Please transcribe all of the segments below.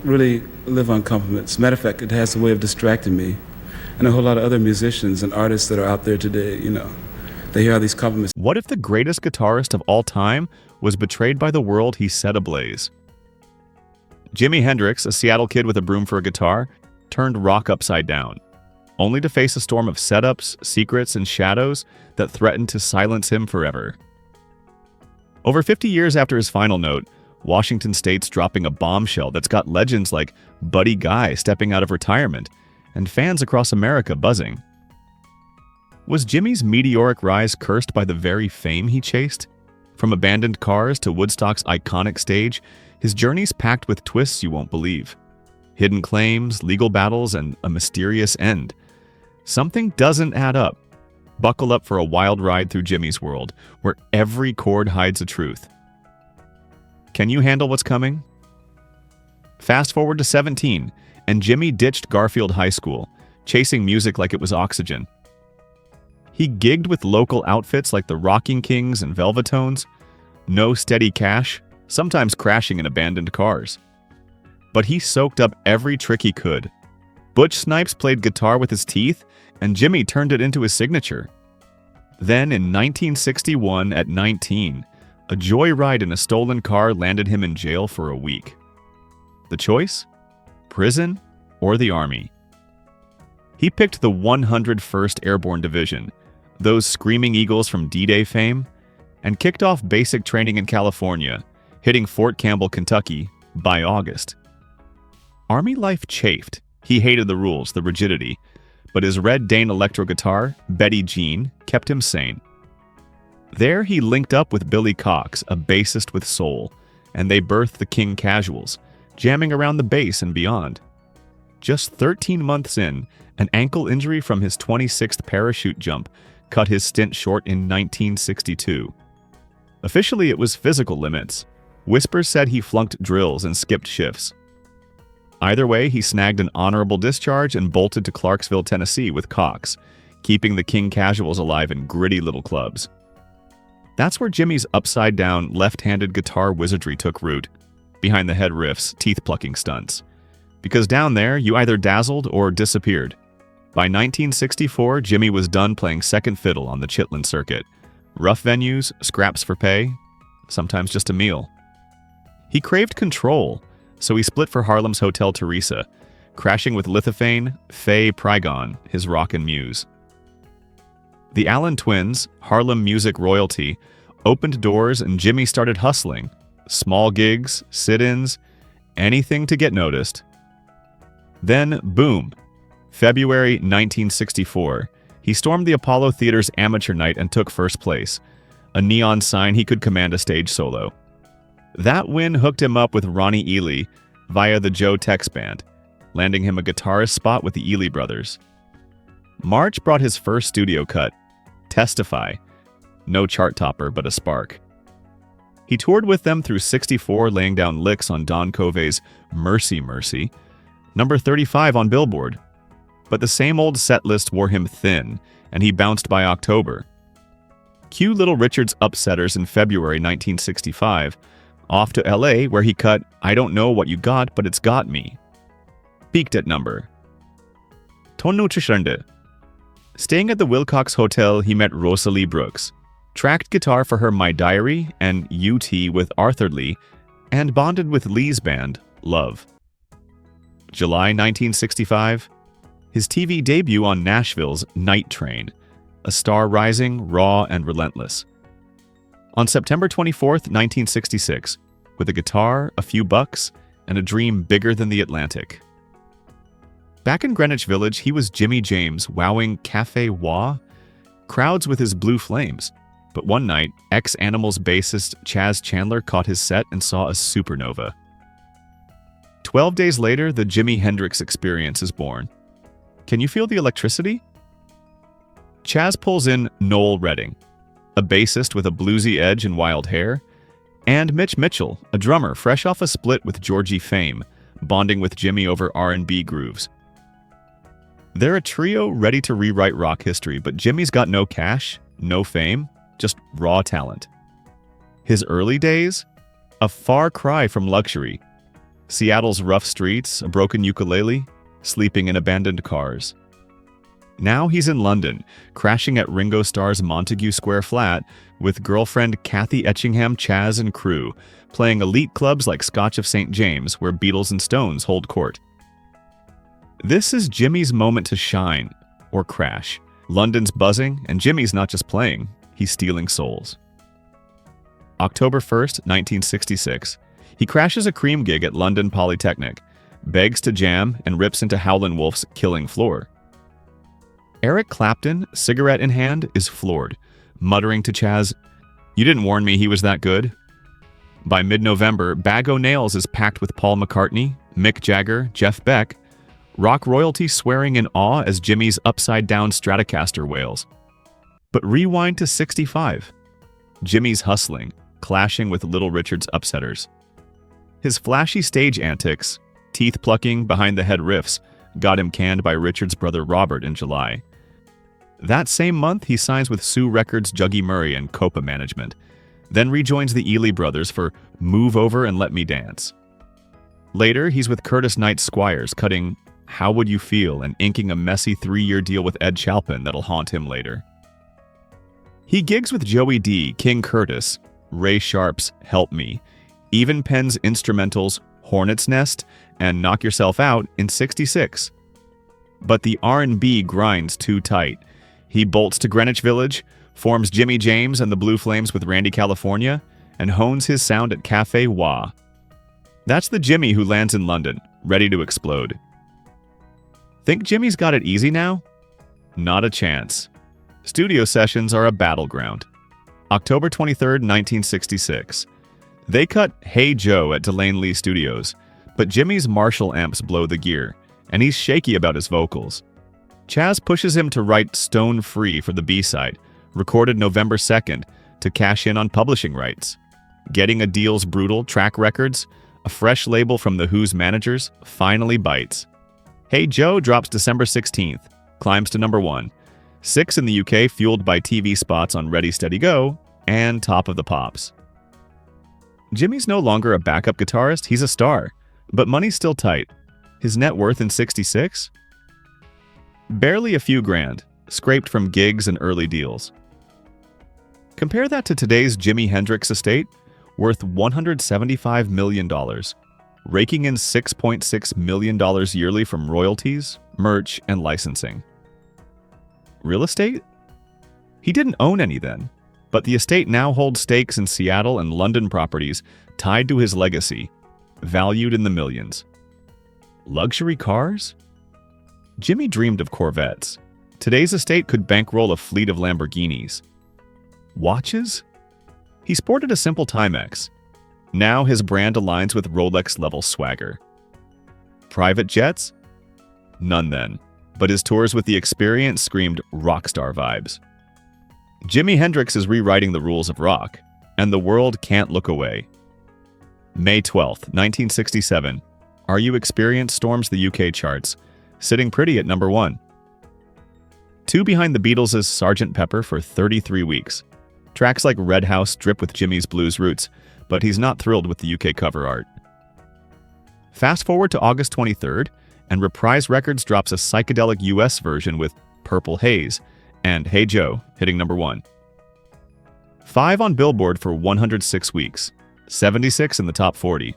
really live on compliments. Matter of fact, it has a way of distracting me. And a whole lot of other musicians and artists that are out there today, they hear all these compliments. What if the greatest guitarist of all time was betrayed by the world he set ablaze? Jimi Hendrix, a Seattle kid with a broom for a guitar, turned rock upside down, only to face a storm of setups, secrets, and shadows that threatened to silence him forever. Over 50 years after his final note, Washington State's dropping a bombshell that's got legends like Buddy Guy stepping out of retirement and fans across America buzzing. Was Jimmy's meteoric rise cursed by the very fame he chased? From abandoned cars to Woodstock's iconic stage, his journey's packed with twists you won't believe. Hidden claims, legal battles, and a mysterious end. Something doesn't add up. Buckle up for a wild ride through Jimmy's world, where every chord hides a truth. Can you handle what's coming? Fast forward to 17, and Jimmy ditched Garfield High School, chasing music like it was oxygen. He gigged with local outfits like the Rocking Kings and Velvetones. No steady cash, sometimes crashing in abandoned cars. But he soaked up every trick he could. Butch Snipes played guitar with his teeth, and Jimmy turned it into his signature. Then in 1961, at 19, a joyride in a stolen car landed him in jail for a week. The choice? Prison or the Army? He picked the 101st Airborne Division, those screaming eagles from D-Day fame, and kicked off basic training in California, hitting Fort Campbell, Kentucky, by August. Army life chafed. He hated the rules, the rigidity, but his Red Dane electro guitar, Betty Jean, kept him sane. There he linked up with Billy Cox, a bassist with soul, and they birthed the King Casuals, jamming around the bass and beyond. Just 13 months in, an ankle injury from his 26th parachute jump cut his stint short in 1962. Officially, it was physical limits. Whispers said he flunked drills and skipped shifts. Either way, he snagged an honorable discharge and bolted to Clarksville, Tennessee with Cox, keeping the King Casuals alive in gritty little clubs. That's where Jimmy's upside-down, left-handed guitar wizardry took root, behind the head riffs, teeth-plucking stunts. Because down there, you either dazzled or disappeared. By 1964, Jimmy was done playing second fiddle on the Chitlin circuit. Rough venues, scraps for pay, sometimes just a meal. He craved control, so he split for Harlem's Hotel Teresa, crashing with lithophane Faye Prygon, his rockin' muse. The Allen twins, Harlem music royalty, opened doors and Jimmy started hustling. Small gigs, sit-ins, anything to get noticed. Then, boom. February 1964, he stormed the Apollo Theater's amateur night and took first place, a neon sign he could command a stage solo. That win hooked him up with Ronnie Ely via the Joe Tex Band, landing him a guitarist spot with the Ely brothers. March brought his first studio cut, Testify, no chart topper but a spark. He toured with them through 64, laying down licks on Don Covey's Mercy Mercy, number 35 on Billboard. But the same old set list wore him thin, and he bounced by October. Cue Little Richard's Upsetters in February 1965, off to LA where he cut I Don't Know What You Got, But It's Got Me. Peaked at number. Tonno. Staying at the Wilcox Hotel, he met Rosalie Brooks, tracked guitar for her My Diary and UT with Arthur Lee, and bonded with Lee's band, Love. July 1965, his TV debut on Nashville's Night Train, a star rising, raw, and relentless. On September 24th, 1966, with a guitar, a few bucks, and a dream bigger than the Atlantic. Back in Greenwich Village, he was Jimmy James wowing Cafe Wah crowds with his Blue Flames. But one night, ex-Animals bassist Chaz Chandler caught his set and saw a supernova. 12 days later, the Jimi Hendrix experience is born. Can you feel the electricity? Chaz pulls in Noel Redding, a bassist with a bluesy edge and wild hair, and Mitch Mitchell, a drummer fresh off a split with Georgie Fame, bonding with Jimmy over R&B grooves. They're a trio ready to rewrite rock history, but Jimmy's got no cash, no fame, just raw talent. His early days? A far cry from luxury. Seattle's rough streets, a broken ukulele, sleeping in abandoned cars. Now he's in London, crashing at Ringo Starr's Montague Square flat with girlfriend Kathy Etchingham, Chaz, and crew, playing elite clubs like Scotch of St. James, where Beatles and Stones hold court. This is Jimmy's moment to shine, or crash. London's buzzing, and Jimmy's not just playing, he's stealing souls. October 1st, 1966. He crashes a Cream gig at London Polytechnic, begs to jam, and rips into Howlin' Wolf's Killing Floor. Eric Clapton, cigarette in hand, is floored, muttering to Chaz, "You didn't warn me he was that good." By mid-November, Bag O' Nails is packed with Paul McCartney, Mick Jagger, Jeff Beck, rock royalty swearing in awe as Jimmy's upside-down Stratocaster wails. But rewind to 65. Jimmy's hustling, clashing with Little Richard's upsetters. His flashy stage antics, teeth-plucking behind-the-head riffs, got him canned by Richard's brother Robert in July. That same month, he signs with Sue Records' Juggy Murray and Copa Management, then rejoins the Ely Brothers for Move Over and Let Me Dance. Later, he's with Curtis Knight Squires, cutting How Would You Feel and inking a messy 3-year deal with Ed Chalpin that'll haunt him later. He gigs with Joey D, King Curtis, Ray Sharp's Help Me, even pens instrumentals Hornet's Nest and Knock Yourself Out in 66. But the R&B grinds too tight. He bolts to Greenwich Village, forms Jimmy James and the Blue Flames with Randy California, and hones his sound at Cafe Wah. That's the Jimmy who lands in London, ready to explode. Think Jimmy's got it easy now? Not a chance. Studio sessions are a battleground. October 23rd, 1966. They cut Hey Joe at Delane Lee Studios, but Jimmy's Marshall amps blow the gear, and he's shaky about his vocals. Chaz pushes him to write Stone Free for the B-side, recorded November 2nd, to cash in on publishing rights. Getting a deal's brutal, Track Records, a fresh label from The Who's managers, finally bites. Hey Joe drops December 16th, climbs to number 1, 6 in the UK fueled by TV spots on Ready Steady Go, and Top of the Pops. Jimmy's no longer a backup guitarist, he's a star, but money's still tight. His net worth in 66? Barely a few grand, scraped from gigs and early deals. Compare that to today's Jimi Hendrix estate, worth $175 million, raking in $6.6 million yearly from royalties, merch, and licensing. Real estate? He didn't own any then, but the estate now holds stakes in Seattle and London properties tied to his legacy, valued in the millions. Luxury cars? Jimmy dreamed of Corvettes. Today's estate could bankroll a fleet of Lamborghinis. Watches? He sported a simple Timex. Now his brand aligns with Rolex-level swagger. Private jets? None then, but his tours with the Experience screamed rockstar vibes. Jimi Hendrix is rewriting the rules of rock, and the world can't look away. May 12th, 1967. Are You Experience storms the UK charts, sitting pretty at number 1. 2 behind the Beatles' Sgt. Pepper for 33 weeks. Tracks like Red House drip with Jimmy's blues roots, but he's not thrilled with the UK cover art. Fast forward to August 23rd, and Reprise Records drops a psychedelic US version with Purple Haze and Hey Joe hitting number 1. 5 on Billboard for 106 weeks, 76 in the top 40.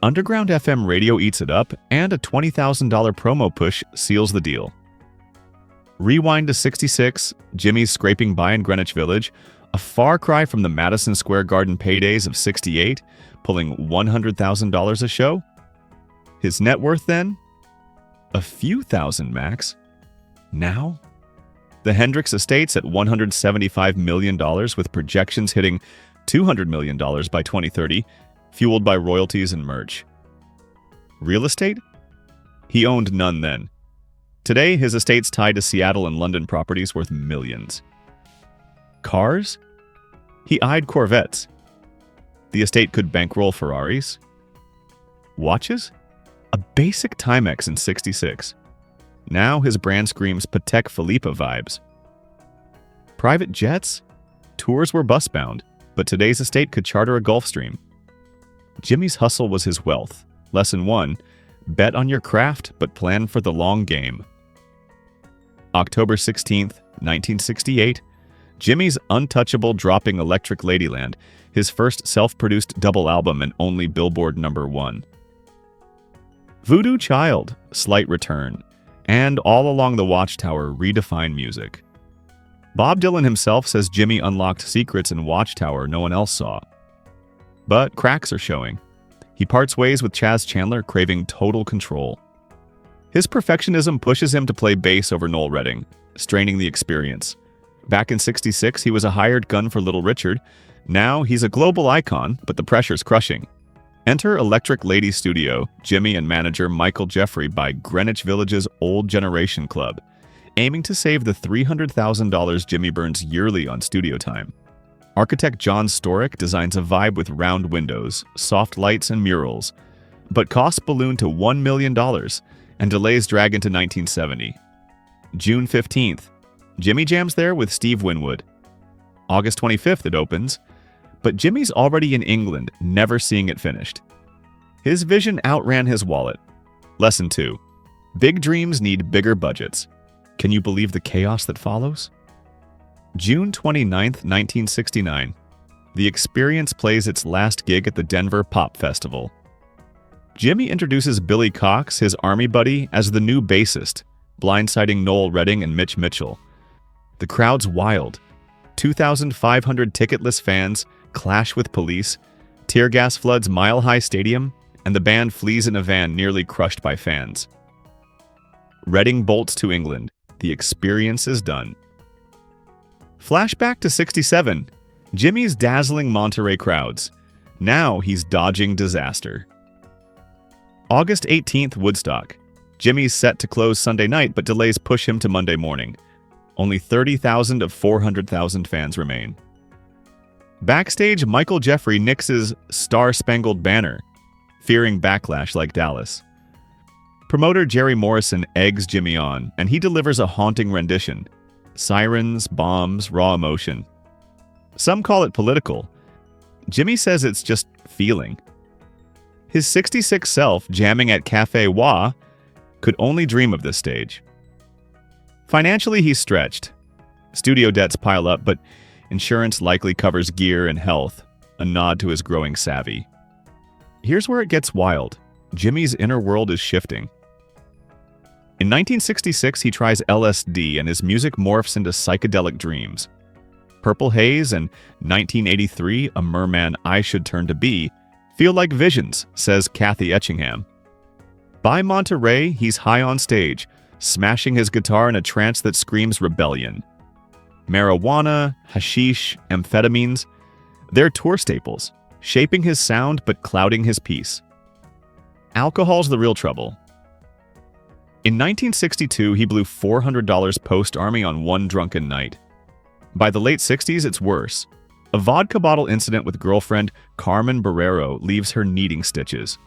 Underground FM radio eats it up, and a $20,000 promo push seals the deal. Rewind to 66, Jimmy's scraping by in Greenwich Village, a far cry from the Madison Square Garden paydays of 68, pulling $100,000 a show. His net worth then? A few thousand max. Now? The Hendrix estate's at $175 million with projections hitting $200 million by 2030, fueled by royalties and merch. Real estate? He owned none then. Today, his estate's tied to Seattle and London properties worth millions. Cars? He eyed Corvettes. The estate could bankroll Ferraris. Watches? A basic Timex in 66. Now his brand screams Patek Philippe vibes. Private jets? Tours were bus-bound, but today's estate could charter a Gulfstream. Jimmy's hustle was his wealth. Lesson 1: bet on your craft, but plan for the long game. October 16th, 1968, Jimmy's untouchable dropping Electric Ladyland, his first self-produced double album and only Billboard #1. Voodoo Child, Slight Return, and All Along the Watchtower redefine music. Bob Dylan himself says Jimmy unlocked secrets in Watchtower no one else saw. But cracks are showing. He parts ways with Chaz Chandler, craving total control. His perfectionism pushes him to play bass over Noel Redding, straining the experience. Back in '66, he was a hired gun for Little Richard. Now he's a global icon, but the pressure's crushing. Enter Electric Lady Studio, Jimmy and manager Michael Jeffrey by Greenwich Village's Old Generation Club, aiming to save the $300,000 Jimmy burns yearly on studio time. Architect John Storick designs a vibe with round windows, soft lights, and murals, but costs balloon to $1 million, and delays drag into 1970. June 15th, Jimmy jams there with Steve Winwood. August 25th it opens, but Jimmy's already in England, never seeing it finished. His vision outran his wallet. Lesson 2: big dreams need bigger budgets. Can you believe the chaos that follows? June 29th, 1969. The Experience plays its last gig at the Denver Pop Festival. Jimmy introduces Billy Cox, his army buddy, as the new bassist, blindsiding Noel Redding and Mitch Mitchell. The crowd's wild. 2,500 ticketless fans clash with police, tear gas floods Mile High Stadium, and the band flees in a van nearly crushed by fans. Redding bolts to England. The Experience is done. Flashback to '67. Jimmy's dazzling Monterey crowds. Now he's dodging disaster. August 18th, Woodstock. Jimmy's set to close Sunday night, but delays push him to Monday morning. Only 30,000 of 400,000 fans remain. Backstage, Michael Jeffrey nixes Star-Spangled Banner, fearing backlash like Dallas. Promoter Jerry Morrison eggs Jimmy on, and he delivers a haunting rendition. Sirens, bombs, raw emotion. Some call it political. Jimmy says it's just feeling. His 66 self, jamming at Café Wah, could only dream of this stage. Financially, he's stretched. Studio debts pile up, but insurance likely covers gear and health, a nod to his growing savvy. Here's where it gets wild. Jimmy's inner world is shifting. In 1966, he tries LSD and his music morphs into psychedelic dreams. Purple Haze and 1983, A Merman I Should Turn to Be, feel like visions, says Kathy Etchingham. By Monterey, he's high on stage, smashing his guitar in a trance that screams rebellion. Marijuana, hashish, amphetamines, they're tour staples, shaping his sound but clouding his peace. Alcohol's the real trouble. In 1962, he blew $400 post-Army on one drunken night. By the late 60s, it's worse. A vodka bottle incident with girlfriend Carmen Barrero leaves her needing stitches.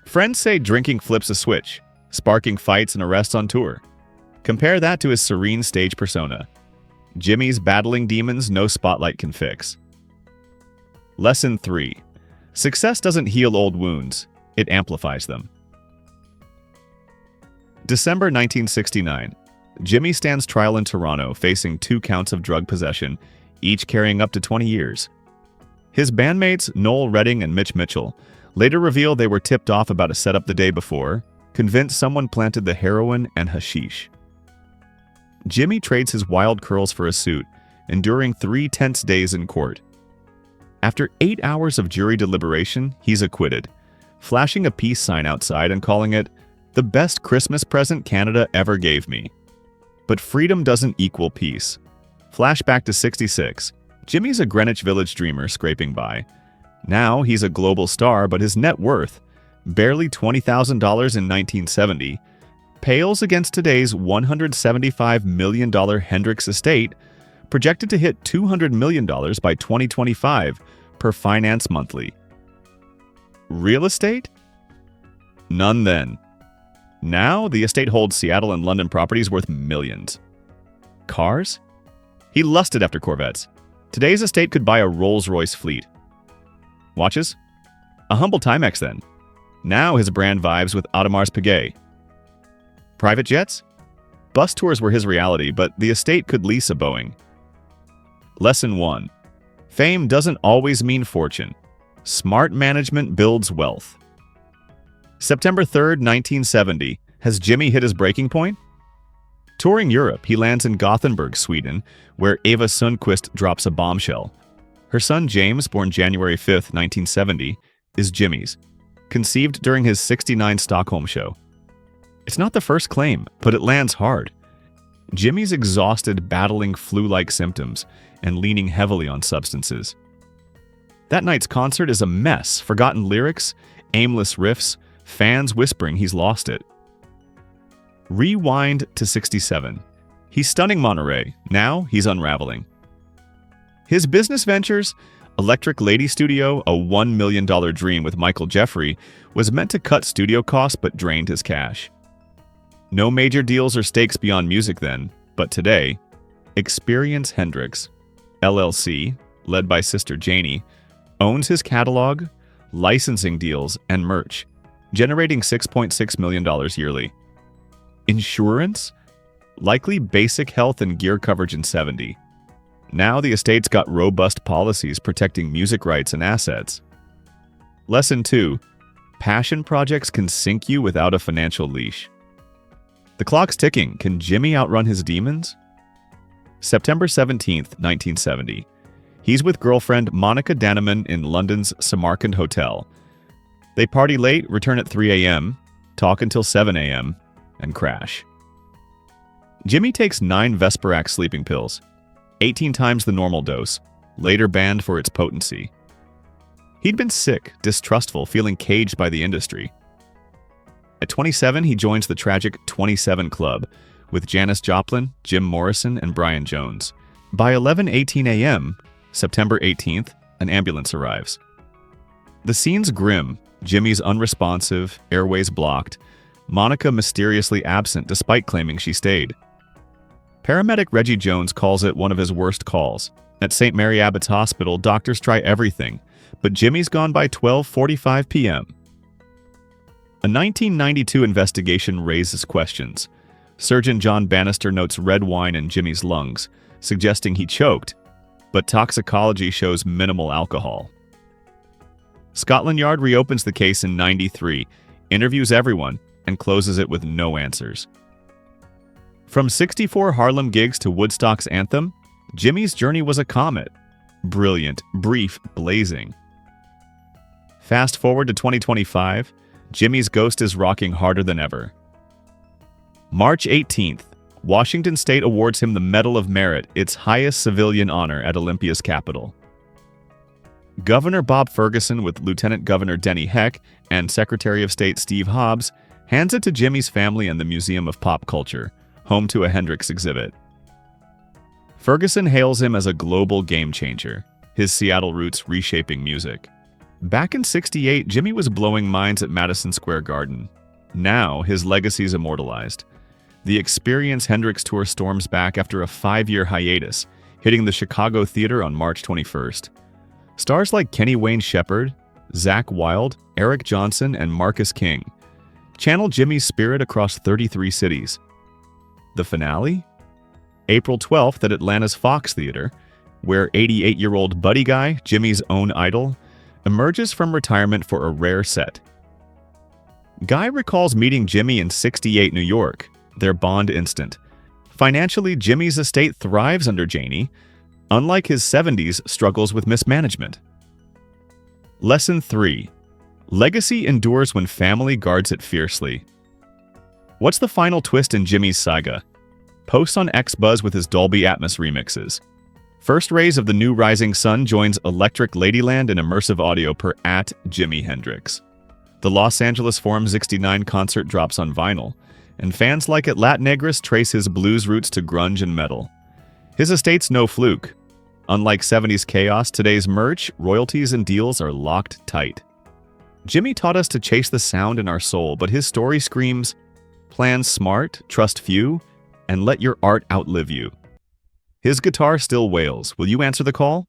Friends say drinking flips a switch, sparking fights and arrests on tour. Compare that to his serene stage persona. Jimmy's battling demons no spotlight can fix. Lesson 3. Success doesn't heal old wounds, it amplifies them. December 1969. Jimmy stands trial in Toronto, facing 2 counts of drug possession, each carrying up to 20 years. His bandmates, Noel Redding and Mitch Mitchell, later reveal they were tipped off about a setup the day before, convinced someone planted the heroin and hashish. Jimmy trades his wild curls for a suit, enduring 3 tense days in court. After 8 hours of jury deliberation, he's acquitted, flashing a peace sign outside and calling it the best Christmas present Canada ever gave me. But freedom doesn't equal peace. Flashback to '66. Jimmy's a Greenwich Village dreamer scraping by. Now he's a global star, but his net worth, barely $20,000 in 1970, pales against today's $175 million Hendrix estate, projected to hit $200 million by 2025 per Finance Monthly. Real estate? None then. Now, the estate holds Seattle and London properties worth millions. Cars? He lusted after Corvettes. Today's estate could buy a Rolls-Royce fleet. Watches? A humble Timex then. Now his brand vibes with Audemars Piguet. Private jets? Bus tours were his reality, but the estate could lease a Boeing. Lesson 1. Fame doesn't always mean fortune. Smart management builds wealth. September 3rd, 1970. Has Jimi hit his breaking point? Touring Europe, he lands in Gothenburg, Sweden, where Eva Sundquist drops a bombshell. Her son James, born January 5th, 1970, is Jimi's, conceived during his '69 Stockholm show. It's not the first claim, but it lands hard. Jimi's exhausted, battling flu-like symptoms and leaning heavily on substances. That night's concert is a mess, forgotten lyrics, aimless riffs, fans whispering he's lost it. Rewind to '67. He's stunning Monterey. Now he's unraveling. His business ventures, Electric Lady Studio, a $1 million dream with Michael Jeffrey, was meant to cut studio costs but drained his cash. No major deals or stakes beyond music then, but today, Experience Hendrix, LLC, led by sister Janie, owns his catalog, licensing deals, and merch, generating $6.6 million yearly. Insurance? Likely basic health and gear coverage in '70. Now the estate's got robust policies protecting music rights and assets. Lesson 2. Passion projects can sink you without a financial leash. The clock's ticking. Can Jimi outrun his demons? September 17th, 1970. He's with girlfriend Monica Danneman in London's Samarkand Hotel. They party late, return at 3 a.m., talk until 7 a.m., and crash. Jimi takes 9 Vesperax sleeping pills, 18 times the normal dose, later banned for its potency. He'd been sick, distrustful, feeling caged by the industry. At 27, he joins the tragic 27 Club with Janis Joplin, Jim Morrison, and Brian Jones. By 11:18 a.m., September 18th, an ambulance arrives. The scene's grim. Jimi's unresponsive, airways blocked, Monica mysteriously absent despite claiming she stayed. Paramedic Reggie Jones calls it one of his worst calls. At St. Mary Abbott's Hospital, doctors try everything, but Jimi's gone by 12:45 p.m. A 1992 investigation raises questions. Surgeon John Bannister notes red wine in Jimi's lungs, suggesting he choked, but toxicology shows minimal alcohol. Scotland Yard reopens the case in '93, interviews everyone, and closes it with no answers. From 64 Harlem gigs to Woodstock's anthem, Jimi's journey was a comet. Brilliant, brief, blazing. Fast forward to 2025, Jimi's ghost is rocking harder than ever. March 18th, Washington State awards him the Medal of Merit, its highest civilian honor at Olympia's capital. Governor Bob Ferguson, with Lieutenant Governor Denny Heck and Secretary of State Steve Hobbs, hands it to Jimi's family and the Museum of Pop Culture, home to a Hendrix exhibit. Ferguson hails him as a global game changer, his Seattle roots reshaping music. Back in '68, Jimi was blowing minds at Madison Square Garden. Now, his legacy's immortalized. The Experience Hendrix tour storms back after a 5-year hiatus, hitting the Chicago Theater on March 21st. Stars like Kenny Wayne Shepherd, Zakk Wylde, Eric Johnson, and Marcus King channel Jimi's spirit across 33 cities. The finale? April 12th at Atlanta's Fox Theater, where 88-year-old Buddy Guy, Jimi's own idol, emerges from retirement for a rare set. Guy recalls meeting Jimi in '68 New York, their bond instant. Financially, Jimi's estate thrives under Janie, unlike his '70s struggles with mismanagement. Lesson 3. Legacy endures when family guards it fiercely. What's the final twist in Jimi's saga? Posts on Xbuzz with his Dolby Atmos remixes. First rays of the new rising sun joins Electric Ladyland in immersive audio per @Jimi Hendrix. The Los Angeles Forum 69 concert drops on vinyl, and fans like it Latinegris trace his blues roots to grunge and metal. His estate's no fluke. Unlike '70s chaos, today's merch, royalties, and deals are locked tight. Jimi taught us to chase the sound in our soul, but his story screams, plan smart, trust few, and let your art outlive you. His guitar still wails. Will you answer the call?